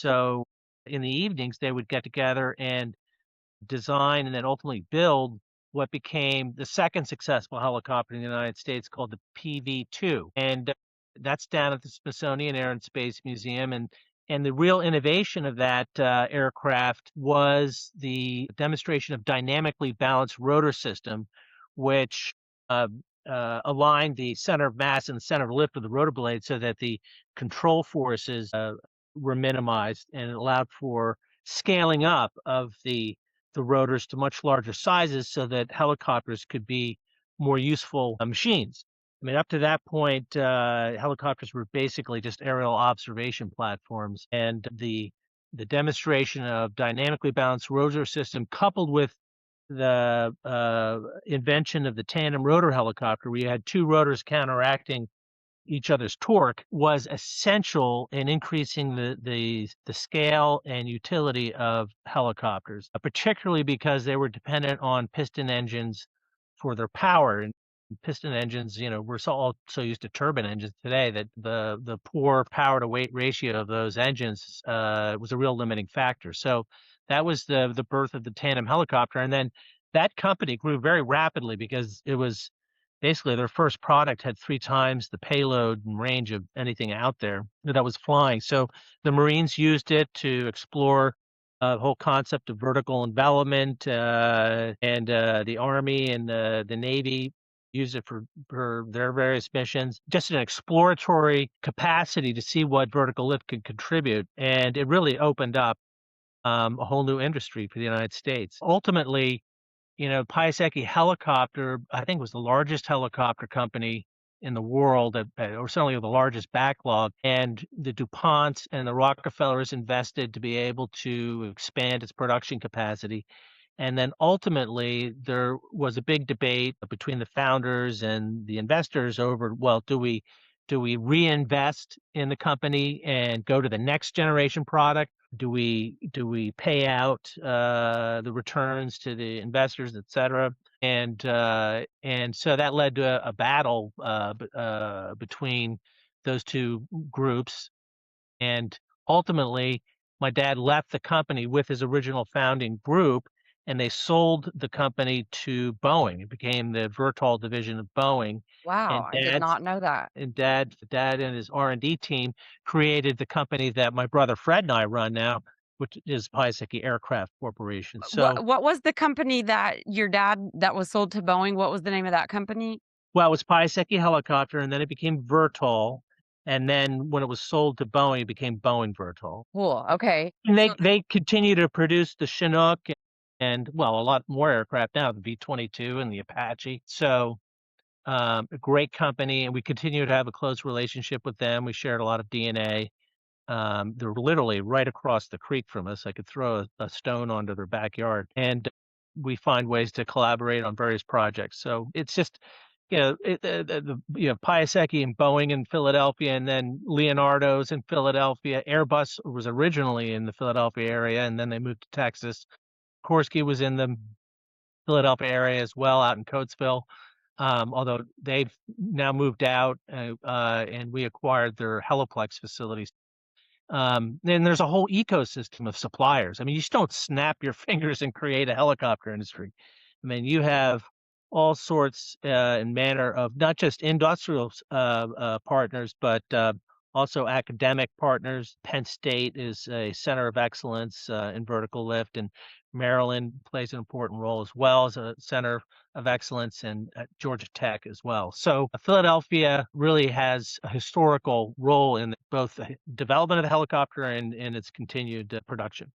so in the evenings, they would get together and design and then ultimately build what became the second successful helicopter in the United States called the PV-2. And that's down at the Smithsonian Air and Space Museum. And the real innovation of that aircraft was the demonstration of dynamically balanced rotor system, which uh, aligned the center of mass and the center of lift of the rotor blade so that the control forces were minimized, and it allowed for scaling up of the rotors to much larger sizes so that helicopters could be more useful machines. I mean, up to that point, helicopters were basically just aerial observation platforms, and the demonstration of dynamically balanced rotor system, coupled with the invention of the tandem rotor helicopter, where you had two rotors counteracting each other's torque, was essential in increasing the scale and utility of helicopters, particularly because they were dependent on piston engines for their power. And piston engines, we're so used to turbine engines today that the poor power to weight ratio of those engines was a real limiting factor. So that was the birth of the tandem helicopter, and then that company grew very rapidly because it was basically their first product had 3 times the payload and range of anything out there that was flying. So the Marines used it to explore the whole concept of vertical envelopment, and the Army and the Navy used it for their various missions, just an exploratory capacity to see what vertical lift could contribute. And it really opened up a whole new industry for the United States. Ultimately, Pius Eke Helicopter, I think, was the largest helicopter company in the world, or certainly the largest backlog. And the DuPonts and the Rockefellers invested to be able to expand its production capacity. And then ultimately, there was a big debate between the founders and the investors over, well, do we reinvest in the company and go to the next generation product? Do we pay out the returns to the investors, et cetera? And so that led to a battle between those two groups. And ultimately, my dad left the company with his original founding group, and they sold the company to Boeing. It became the Vertol division of Boeing. Wow, And I did not know that. dad and his R&D team created the company that my brother Fred and I run now, which is Pius Eke Aircraft Corporation. So, What was the company that your dad that was sold to Boeing? What was the name of that company? well, it was Pius Eke Helicopter, and then it became Vertol, and then when it was sold to Boeing, it became Boeing Vertol. Cool, okay. And So they continue to produce the Chinook and, well, a lot more aircraft now, the V-22 and the Apache. So, a great company, and we continue to have a close relationship with them. We shared a lot of DNA. They're literally right across the creek from us. I could throw a stone onto their backyard, and we find ways to collaborate on various projects. So it's just, Pius Eke and Boeing in Philadelphia, and then Leonardo's in Philadelphia. Airbus was originally in the Philadelphia area, and then they moved to Texas. Korsky was in the Philadelphia area as well, out in Coatesville. Although they've now moved out, and we acquired their Heliplex facilities. Then there's a whole ecosystem of suppliers. I mean, you just don't snap your fingers and create a helicopter industry. I mean, you have all sorts and manner of not just industrial partners, but also academic partners. Penn State is a center of excellence in vertical lift, and Maryland plays an important role as well as a center of excellence, and at Georgia Tech as well. So Philadelphia really has a historical role in both the development of the helicopter and its continued production.